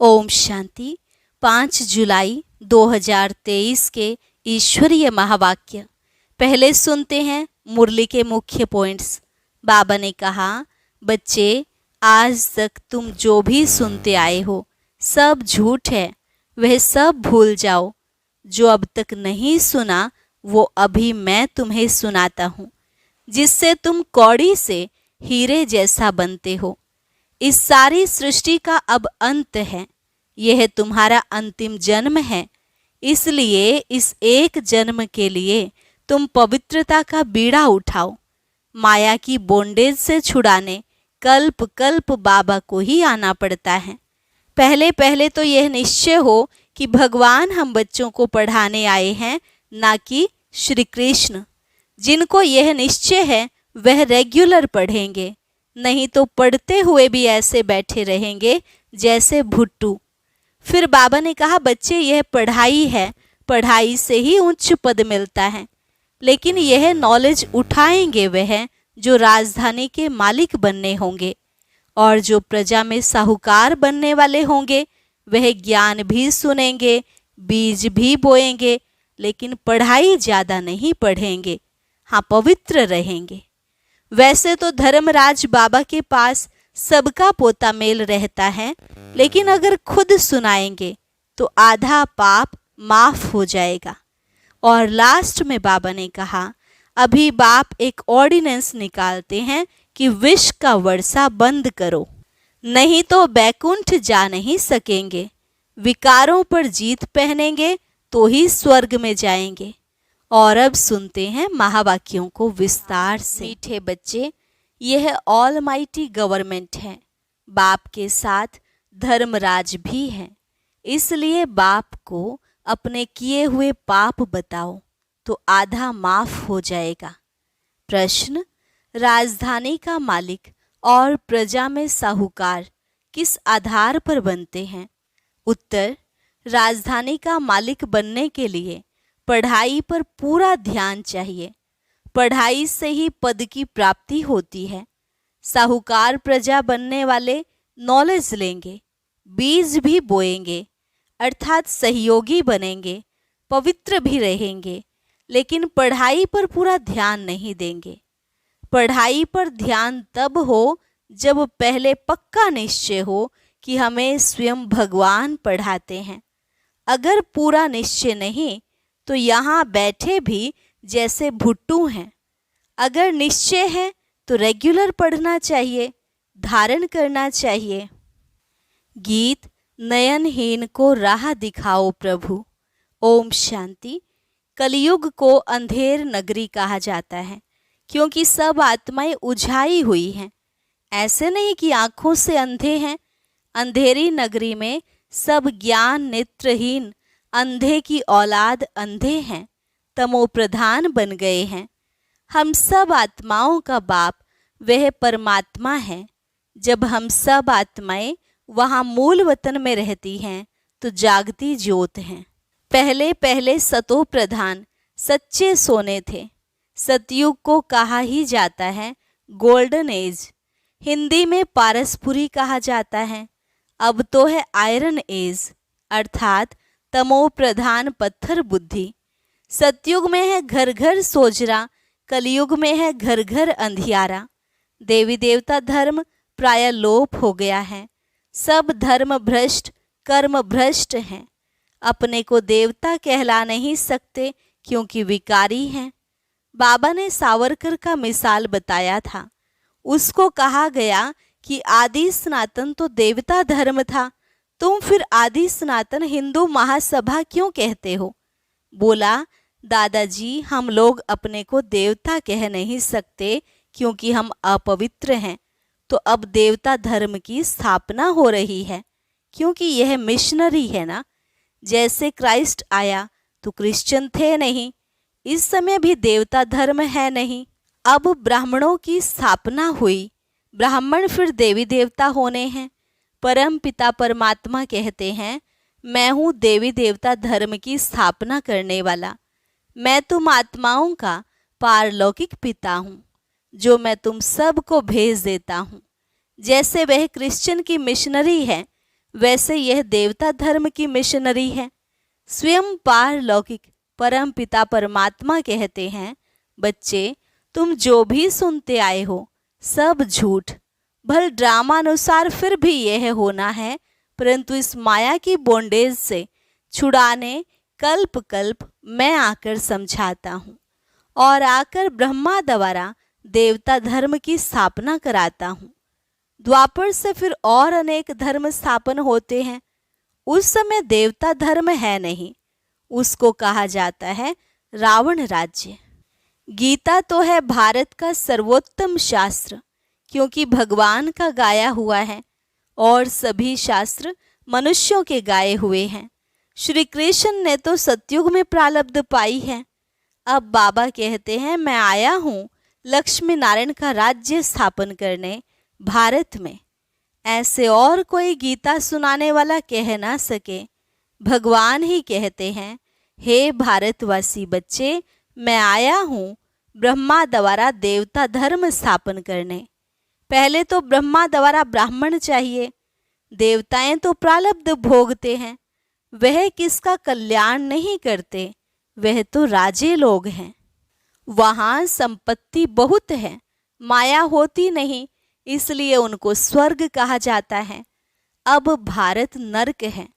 ओम शांति। 5 जुलाई 2023 के ईश्वरीय महावाक्य। पहले सुनते हैं मुरली के मुख्य पॉइंट्स। बाबा ने कहा, बच्चे, आज तक तुम जो भी सुनते आए हो सब झूठ है, वह सब भूल जाओ। जो अब तक नहीं सुना वो अभी मैं तुम्हें सुनाता हूँ, जिससे तुम कौड़ी से हीरे जैसा बनते हो। इस सारी सृष्टि का अब अंत है, यह तुम्हारा अंतिम जन्म है। इसलिए इस एक जन्म के लिए तुम पवित्रता का बीड़ा उठाओ। माया की बोंडेज से छुड़ाने कल्प कल्प बाबा को ही आना पड़ता है। पहले पहले तो यह निश्चय हो कि भगवान हम बच्चों को पढ़ाने आए हैं, ना कि श्री कृष्ण। जिनको यह निश्चय है वह रेगुलर पढ़ेंगे, नहीं तो पढ़ते हुए भी ऐसे बैठे रहेंगे जैसे भुट्टू। फिर बाबा ने कहा, बच्चे, यह पढ़ाई है, पढ़ाई से ही उच्च पद मिलता है। लेकिन यह नॉलेज उठाएंगे वह जो राजधानी के मालिक बनने होंगे, और जो प्रजा में साहूकार बनने वाले होंगे वह ज्ञान भी सुनेंगे, बीज भी बोएंगे, लेकिन पढ़ाई ज़्यादा नहीं पढ़ेंगे। हाँ, पवित्र रहेंगे। वैसे तो धर्मराज बाबा के पास सबका पोता मेल रहता है, लेकिन अगर खुद सुनाएंगे तो आधा पाप माफ हो जाएगा। और लास्ट में बाबा ने कहा, अभी बाप एक ऑर्डिनेंस निकालते हैं कि विष का वर्षा बंद करो, नहीं तो बैकुंठ जा नहीं सकेंगे। विकारों पर जीत पहनेंगे तो ही स्वर्ग में जाएंगे। और अब सुनते हैं महावाक्यों को विस्तार से। मीठे बच्चे, यह ऑलमाइटी गवर्नमेंट है, बाप के साथ धर्मराज भी है। इसलिए बाप को अपने किए हुए पाप बताओ तो आधा माफ हो जाएगा। प्रश्न, राजधानी का मालिक और प्रजा में साहूकार किस आधार पर बनते हैं? उत्तर, राजधानी का मालिक बनने के लिए पढ़ाई पर पूरा ध्यान चाहिए। पढ़ाई से ही पद की प्राप्ति होती है। साहूकार प्रजा बनने वाले नॉलेज लेंगे, बीज भी बोएंगे, अर्थात सहयोगी बनेंगे, पवित्र भी रहेंगे, लेकिन पढ़ाई पर पूरा ध्यान नहीं देंगे। पढ़ाई पर ध्यान तब हो जब पहले पक्का निश्चय हो कि हमें स्वयं भगवान पढ़ाते हैं। अगर पूरा निश्चय नहीं तो यहाँ बैठे भी जैसे भुट्टू हैं। अगर निश्चय है तो रेगुलर पढ़ना चाहिए, धारण करना चाहिए। गीत, नयनहीन को राह दिखाओ प्रभु। ओम शांति। कलयुग को अंधेर नगरी कहा जाता है, क्योंकि सब आत्माएं उझाई हुई हैं। ऐसे नहीं कि आंखों से अंधे हैं। अंधेरी नगरी में सब ज्ञान नेत्रहीन अंधे की औलाद अंधे हैं, तमो प्रधान बन गए हैं। हम सब आत्माओं का बाप वह परमात्मा है। जब हम सब आत्माएं वहाँ मूल वतन में रहती हैं तो जागती ज्योत हैं। पहले पहले सतो प्रधान सच्चे सोने थे। सतयुग को कहा ही जाता है गोल्डन एज। हिंदी में पारसपुरी कहा जाता है। अब तो है आयरन एज, अर्थात तमो प्रधान पत्थर बुद्धि। सतयुग में है घर घर सोजरा, कलयुग में है घर घर अंधियारा। देवी देवता धर्म प्राय लोप हो गया है। सब धर्म भ्रष्ट, कर्म भ्रष्ट हैं। अपने को देवता कहला नहीं सकते क्योंकि विकारी हैं। बाबा ने सावरकर का मिसाल बताया था। उसको कहा गया कि आदि सनातन तो देवता धर्म था, तुम फिर आदि सनातन हिंदू महासभा क्यों कहते हो? बोला, दादाजी, हम लोग अपने को देवता कह नहीं सकते क्योंकि हम अपवित्र हैं। तो अब देवता धर्म की स्थापना हो रही है, क्योंकि यह मिशनरी है ना। जैसे क्राइस्ट आया तो क्रिश्चियन थे नहीं, इस समय भी देवता धर्म है नहीं। अब ब्राह्मणों की स्थापना हुई, ब्राह्मण फिर देवी देवता होने हैं। परम पिता परमात्मा कहते हैं, मैं हूँ देवी देवता धर्म की स्थापना करने वाला। मैं तुम आत्माओं का पारलौकिक पिता हूँ, जो मैं तुम सब को भेज देता हूँ। जैसे वह क्रिश्चियन की मिशनरी है, वैसे यह देवता धर्म की मिशनरी है। स्वयं पारलौकिक परम पिता परमात्मा कहते हैं, बच्चे तुम जो भी सुनते आए हो सब झूठ। भल ड्रामानुसार फिर भी यह होना है, परंतु इस माया की बॉन्डेज से छुड़ाने कल्प कल्प मैं आकर समझाता हूँ और आकर ब्रह्मा द्वारा देवता धर्म की स्थापना कराता हूँ। द्वापर से फिर और अनेक धर्म स्थापन होते हैं। उस समय देवता धर्म है नहीं, उसको कहा जाता है रावण राज्य। गीता तो है भारत का सर्वोत्तम शास्त्र, क्योंकि भगवान का गाया हुआ है और सभी शास्त्र मनुष्यों के गाए हुए हैं। श्री कृष्ण ने तो सतयुग में प्रारब्ध पाई है। अब बाबा कहते हैं मैं आया हूँ लक्ष्मी नारायण का राज्य स्थापन करने भारत में। ऐसे और कोई गीता सुनाने वाला कह ना सके। भगवान ही कहते हैं, हे भारतवासी बच्चे, मैं आया हूँ ब्रह्मा द्वारा देवता धर्म स्थापन करने। पहले तो ब्रह्मा द्वारा ब्राह्मण चाहिए। देवताएं तो प्रारब्ध भोगते हैं, वह किसका कल्याण नहीं करते, वह तो राजे लोग हैं। वहाँ संपत्ति बहुत है, माया होती नहीं, इसलिए उनको स्वर्ग कहा जाता है। अब भारत नरक है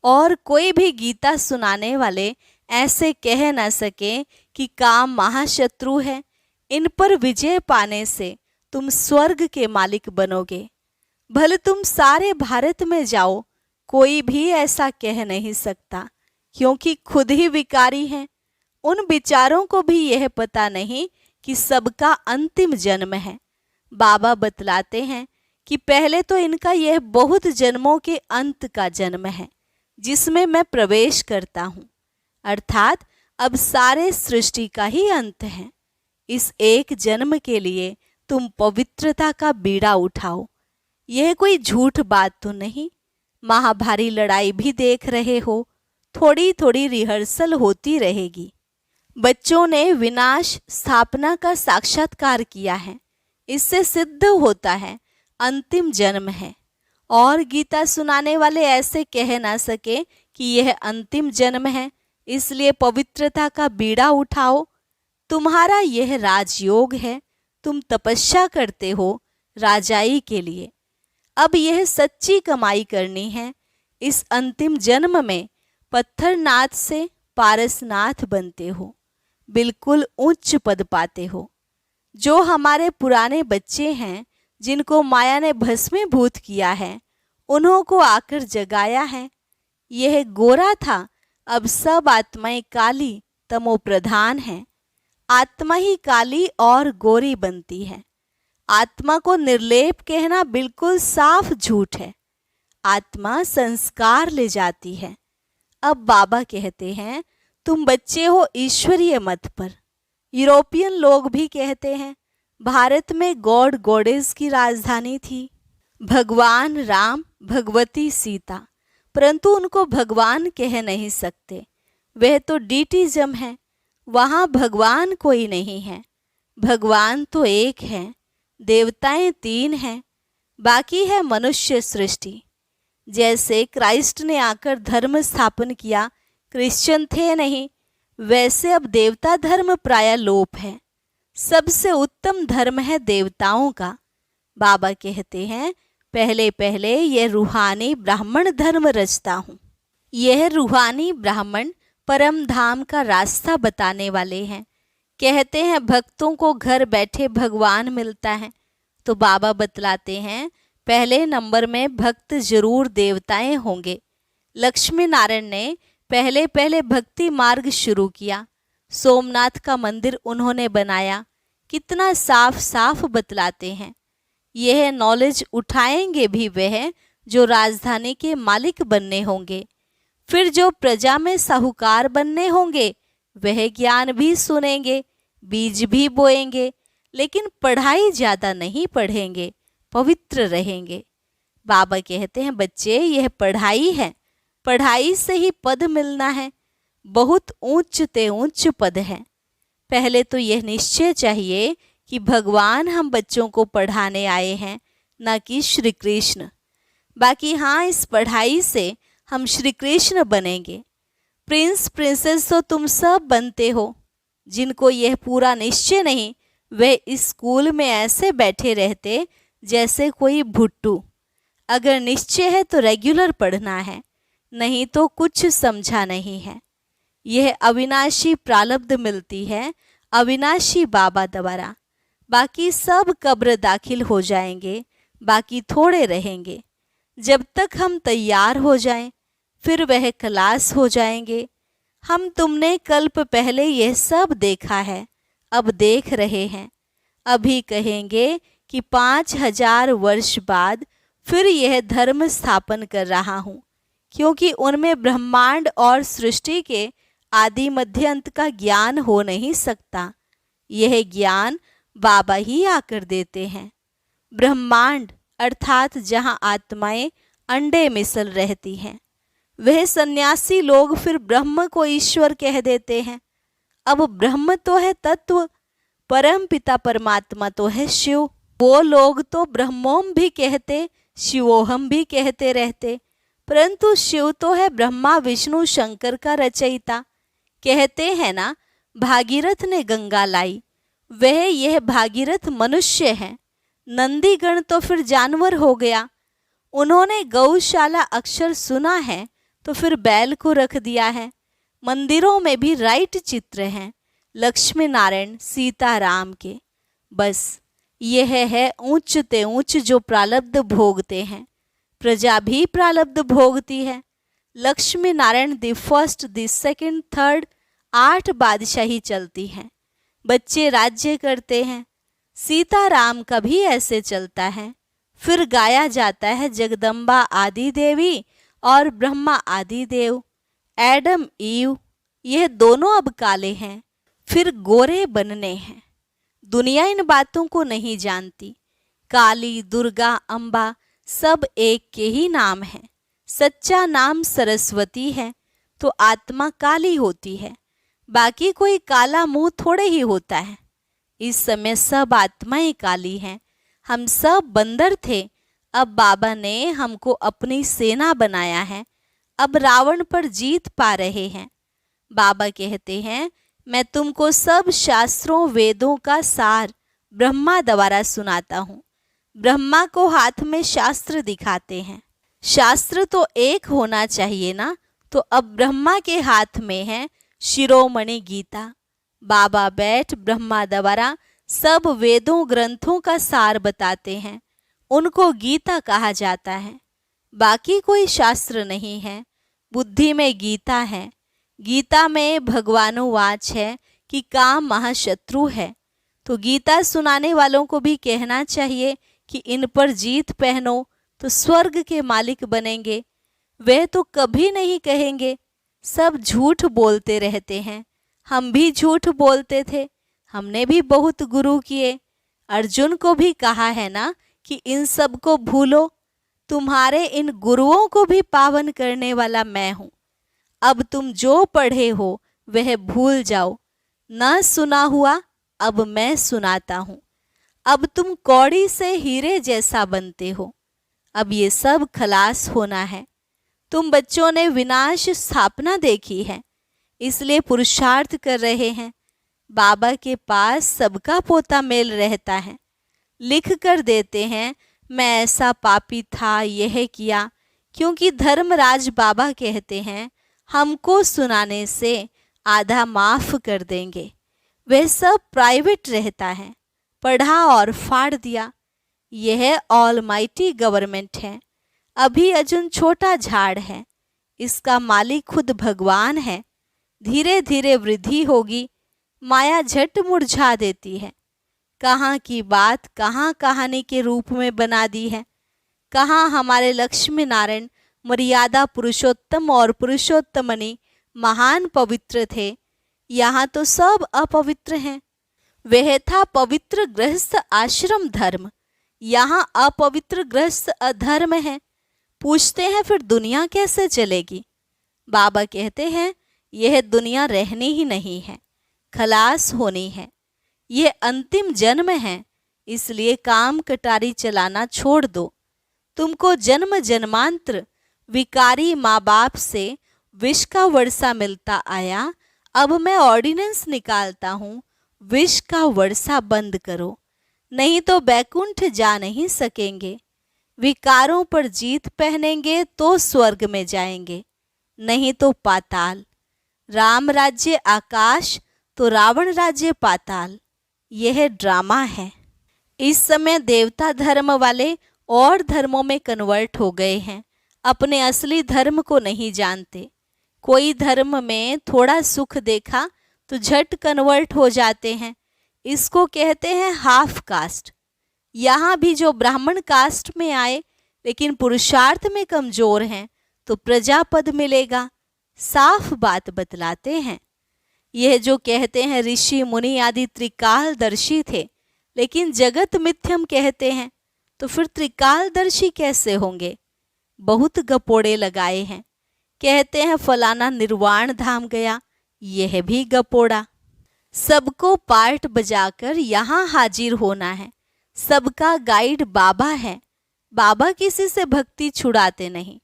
और कोई भी गीता सुनाने वाले ऐसे कह न सके कि काम महाशत्रु है, इन पर विजय पाने से तुम स्वर्ग के मालिक बनोगे। भले तुम सारे भारत में जाओ, कोई भी ऐसा कह नहीं सकता, क्योंकि खुद ही विकारी हैं। उन विचारों को भी यह पता नहीं कि सबका अंतिम जन्म है। बाबा बतलाते हैं कि पहले तो इनका यह बहुत जन्मों के अंत का जन्म है, जिसमें मैं प्रवेश करता हूँ, अर्थात अब सारे सृष्टि का ही अंत है। इस एक जन्म के लिए तुम पवित्रता का बीड़ा उठाओ। यह कोई झूठ बात तो नहीं। महाभारी लड़ाई भी देख रहे हो, थोड़ी थोड़ी रिहर्सल होती रहेगी। बच्चों ने विनाश स्थापना का साक्षात्कार किया है, इससे सिद्ध होता है अंतिम जन्म है। और गीता सुनाने वाले ऐसे कह ना सके कि यह अंतिम जन्म है, इसलिए पवित्रता का बीड़ा उठाओ। तुम्हारा यह राजयोग है, तुम तपस्या करते हो राजाई के लिए। अब यह सच्ची कमाई करनी है। इस अंतिम जन्म में पत्थरनाथ से पारसनाथ बनते हो, बिल्कुल उच्च पद पाते हो। जो हमारे पुराने बच्चे हैं, जिनको माया ने भस्मीभूत किया है, उन्हों को आकर जगाया है। यह गोरा था, अब सब आत्माएं काली तमो प्रधान हैं। आत्मा ही काली और गोरी बनती है। आत्मा को निर्लेप कहना बिल्कुल साफ झूठ है। आत्मा संस्कार ले जाती है। अब बाबा कहते हैं, तुम बच्चे हो ईश्वरीय मत पर। यूरोपियन लोग भी कहते हैं भारत में गॉड गॉडेस की राजधानी थी, भगवान राम भगवती सीता, परंतु उनको भगवान कह नहीं सकते, वह तो डीटिज्म है। वहाँ भगवान कोई नहीं है, भगवान तो एक है, देवताएं 3 हैं, बाकी है मनुष्य सृष्टि। जैसे क्राइस्ट ने आकर धर्म स्थापन किया, क्रिश्चियन थे नहीं, वैसे अब देवता धर्म प्राय लोप है। सबसे उत्तम धर्म है देवताओं का। बाबा कहते हैं, पहले पहले यह रूहानी ब्राह्मण धर्म रचता हूँ। यह रूहानी ब्राह्मण परम धाम का रास्ता बताने वाले हैं। कहते हैं भक्तों को घर बैठे भगवान मिलता है, तो बाबा बतलाते हैं पहले नंबर में भक्त जरूर देवताएं होंगे। लक्ष्मी नारायण ने पहले पहले भक्ति मार्ग शुरू किया। सोमनाथ का मंदिर उन्होंने बनाया। कितना साफ साफ बतलाते हैं। यह नॉलेज उठाएंगे भी वह जो राजधानी के मालिक बनने होंगे। फिर जो प्रजा में साहूकार बनने होंगे, वह ज्ञान भी सुनेंगे, बीज भी बोएंगे, लेकिन पढ़ाई ज़्यादा नहीं पढ़ेंगे, पवित्र रहेंगे। बाबा कहते हैं, बच्चे यह पढ़ाई है, पढ़ाई से ही पद मिलना है। बहुत ऊंच ते ऊंच पद है। पहले तो यह निश्चय चाहिए कि भगवान हम बच्चों को पढ़ाने आए हैं, न कि श्री कृष्ण। बाकी हाँ, इस पढ़ाई से हम श्री कृष्ण बनेंगे। प्रिंस प्रिंसेस तो तुम सब बनते हो। जिनको यह पूरा निश्चय नहीं, वे इस स्कूल में ऐसे बैठे रहते जैसे कोई भुट्टू। अगर निश्चय है तो रेगुलर पढ़ना है, नहीं तो कुछ समझा नहीं है। यह अविनाशी प्रारब्ध मिलती है अविनाशी बाबा द्वारा। बाकी सब कब्र दाखिल हो जाएंगे, बाकी थोड़े रहेंगे। जब तक हम तैयार हो जाएं, फिर वह क्लास हो जाएंगे। हम तुमने कल्प पहले यह सब देखा है, अब देख रहे हैं। अभी कहेंगे कि 5000 वर्ष बाद फिर यह धर्म स्थापन कर रहा हूँ, क्योंकि उनमें ब्रह्मांड और सृष्टि के आदि मध्य अंत का ज्ञान हो नहीं सकता। यह ज्ञान बाबा ही आकर देते हैं। ब्रह्मांड अर्थात जहाँ आत्माएं अंडे मिसल रहती हैं, वह सन्यासी लोग फिर ब्रह्म को ईश्वर कह देते हैं। अब ब्रह्म तो है तत्व, परम पिता परमात्मा तो है शिव। वो लोग तो ब्रह्मोम भी कहते, शिवोहम भी कहते रहते, परंतु शिव तो है ब्रह्मा विष्णु शंकर का रचयिता। कहते हैं ना, भागीरथ ने गंगा लाई, वह यह भागीरथ मनुष्य है। नंदीगण तो फिर जानवर हो गया। उन्होंने गौशाला अक्षर सुना है तो फिर बैल को रख दिया है। मंदिरों में भी राइट चित्र हैं, लक्ष्मी नारायण सीता राम के। बस यह है ऊंच ते ऊंच जो प्रारब्ध भोगते हैं। प्रजा भी प्रारब्ध भोगती है। Lakshmi Narayan the first the second third 8 बादशाही चलती हैं। बच्चे राज्य करते हैं। सीता राम का भी ऐसे चलता है। फिर गाया जाता है जगदम्बा आदि देवी और ब्रह्मा आदि देव। एडम ईव यह दोनों अब काले हैं, फिर गोरे बनने हैं। दुनिया इन बातों को नहीं जानती। काली, दुर्गा, अम्बा सब एक के ही नाम हैं। सच्चा नाम सरस्वती है तो आत्मा काली होती है। बाकी कोई काला मुंह थोड़े ही होता है। इस समय सब आत्माएं काली हैं। हम सब बंदर थे, अब बाबा ने हमको अपनी सेना बनाया है। अब रावण पर जीत पा रहे हैं। बाबा कहते हैं, मैं तुमको सब शास्त्रों वेदों का सार ब्रह्मा द्वारा सुनाता हूँ। ब्रह्मा को हाथ में शास्त्र दिखाते हैं। शास्त्र तो एक होना चाहिए ना, तो अब ब्रह्मा के हाथ में है शिरोमणि गीता। बाबा बैठ ब्रह्मा द्वारा सब वेदों ग्रंथों का सार बताते हैं। उनको गीता कहा जाता है। बाकी कोई शास्त्र नहीं है, बुद्धि में गीता है। गीता में भगवानुवाच है कि काम महाशत्रु है। तो गीता सुनाने वालों को भी कहना चाहिए कि इन पर जीत पहनो तो स्वर्ग के मालिक बनेंगे। वे तो कभी नहीं कहेंगे। सब झूठ बोलते रहते हैं। हम भी झूठ बोलते थे, हमने भी बहुत गुरु किए। अर्जुन को भी कहा है ना कि इन सब को भूलो, तुम्हारे इन गुरुओं को भी पावन करने वाला मैं हूँ। अब तुम जो पढ़े हो वह भूल जाओ। न सुना हुआ अब मैं सुनाता हूँ। अब तुम कौड़ी से हीरे जैसा बनते हो। अब ये सब खलास होना है। तुम बच्चों ने विनाश स्थापना देखी है, इसलिए पुरुषार्थ कर रहे हैं। बाबा के पास सबका पोता मेल रहता है। लिख कर देते हैं, मैं ऐसा पापी था, यह किया। क्योंकि धर्मराज बाबा कहते हैं, हमको सुनाने से आधा माफ कर देंगे। वह सब प्राइवेट रहता है। पढ़ा और फाड़ दिया। यह ऑलमाइटी गवर्नमेंट है। अभी अर्जुन छोटा झाड़ है, इसका मालिक खुद भगवान है। धीरे धीरे वृद्धि होगी, माया झट मुरझा देती है। कहाँ की बात कहाँ कहानी के रूप में बना दी है। कहाँ हमारे लक्ष्मी नारायण मर्यादा पुरुषोत्तम और पुरुषोत्तमनी महान पवित्र थे, यहाँ तो सब अपवित्र हैं। वह था पवित्र गृहस्थ आश्रम धर्म, यहाँ अपवित्र गृहस्थ अधर्म है। पूछते हैं फिर दुनिया कैसे चलेगी। बाबा कहते हैं, यह दुनिया रहनी ही नहीं है, खलास होनी है। यह अंतिम जन्म है, इसलिए काम कटारी चलाना छोड़ दो। तुमको जन्म जन्मांतर विकारी माँ बाप से विष का वर्षा मिलता आया, अब मैं ऑर्डिनेंस निकालता हूँ, विष का वर्षा बंद करो, नहीं तो बैकुंठ जा नहीं सकेंगे। विकारों पर जीत पहनेंगे तो स्वर्ग में जाएंगे, नहीं तो पाताल। राम राज्य आकाश तो रावण राज्य पाताल। यह ड्रामा है। इस समय देवता धर्म वाले और धर्मों में कन्वर्ट हो गए हैं, अपने असली धर्म को नहीं जानते। कोई धर्म में थोड़ा सुख देखा तो झट कन्वर्ट हो जाते हैं। इसको कहते हैं हाफ कास्ट। यहाँ भी जो ब्राह्मण कास्ट में आए लेकिन पुरुषार्थ में कमजोर हैं तो प्रजापद मिलेगा, साफ बात बतलाते हैं। यह जो कहते हैं ऋषि मुनि आदि त्रिकालदर्शी थे लेकिन जगत मिथ्यम कहते हैं, तो फिर त्रिकालदर्शी कैसे होंगे? बहुत गपोड़े लगाए हैं। कहते हैं फलाना निर्वाण धाम गया, यह भी गपोड़ा। सबको पार्ट बजाकर यहाँ हाजिर होना है। सबका गाइड बाबा है। बाबा किसी से भक्ति छुड़ाते नहीं।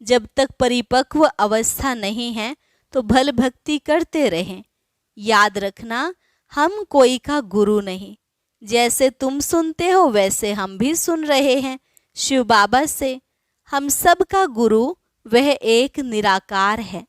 जब तक परिपक्व अवस्था नहीं है तो भल भक्ति करते रहें। याद रखना, हम कोई का गुरु नहीं। जैसे तुम सुनते हो वैसे हम भी सुन रहे हैं शिव बाबा से। हम सब का गुरु वह एक निराकार है।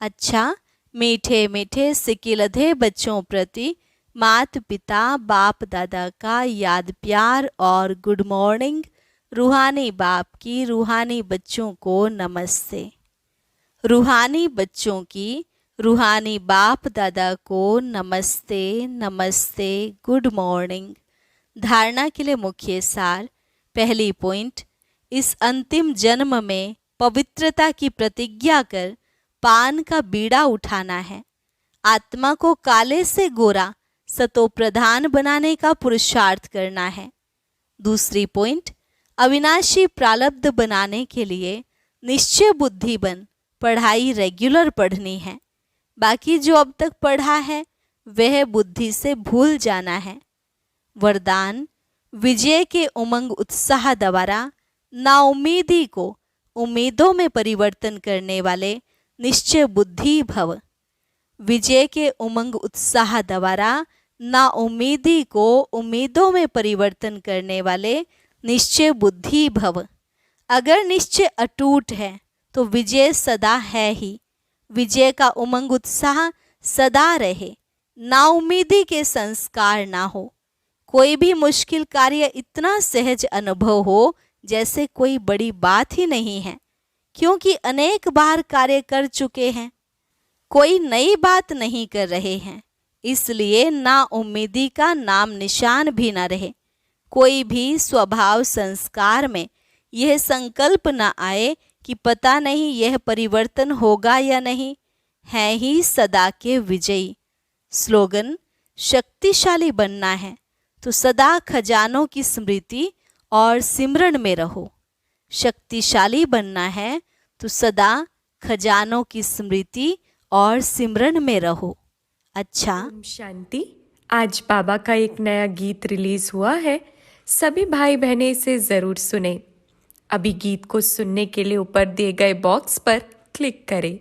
अच्छा, मीठे मीठे सिकिलधे बच्चों प्रति माता पिता बाप दादा का याद प्यार और गुड मॉर्निंग। रूहानी बाप की रूहानी बच्चों को नमस्ते। रूहानी बच्चों की रूहानी बाप दादा को नमस्ते नमस्ते, गुड मॉर्निंग। धारणा के लिए मुख्य सार। पहली पॉइंट, इस अंतिम जन्म में पवित्रता की प्रतिज्ञा कर पान का बीड़ा उठाना है। आत्मा को काले से गोरा सतो प्रधान बनाने का पुरुषार्थ करना है। दूसरी पॉइंट, अविनाशी प्रारब्ध बनाने के लिए निश्चय बुद्धि बन पढ़ाई रेगुलर पढ़नी है। बाकी जो अब तक पढ़ा है वह बुद्धि से भूल जाना है। वरदान, विजय के उमंग उत्साह द्वारा नाउम्मीदी को उम्मीदों में परिवर्तन करने वाले निश्चय बुद्धि भव। विजय के उमंग उत्साह द्वारा नाउम्मीदी को उम्मीदों में परिवर्तन करने वाले निश्चय बुद्धि भव। अगर निश्चय अटूट है तो विजय सदा है ही। विजय का उमंग उत्साह सदा रहे। नाउम्मीदी के संस्कार ना हो। कोई भी मुश्किल कार्य इतना सहज अनुभव हो जैसे कोई बड़ी बात ही नहीं है, क्योंकि अनेक बार कार्य कर चुके हैं। कोई नई बात नहीं कर रहे हैं, इसलिए नाउम्मीदी का नाम निशान भी न रहे। कोई भी स्वभाव संस्कार में यह संकल्प न आए कि पता नहीं यह परिवर्तन होगा या नहीं, है ही सदा के विजयी। स्लोगन, शक्तिशाली बनना है तो सदा खजानों की स्मृति और सिमरन में रहो। शक्तिशाली बनना है तो सदा खजानों की स्मृति और सिमरन में रहो। अच्छा, ओम शांति। आज बाबा का एक नया गीत रिलीज हुआ है, सभी भाई बहनें इसे जरूर सुने। अभी गीत को सुनने के लिए ऊपर दिए गए बॉक्स पर क्लिक करें।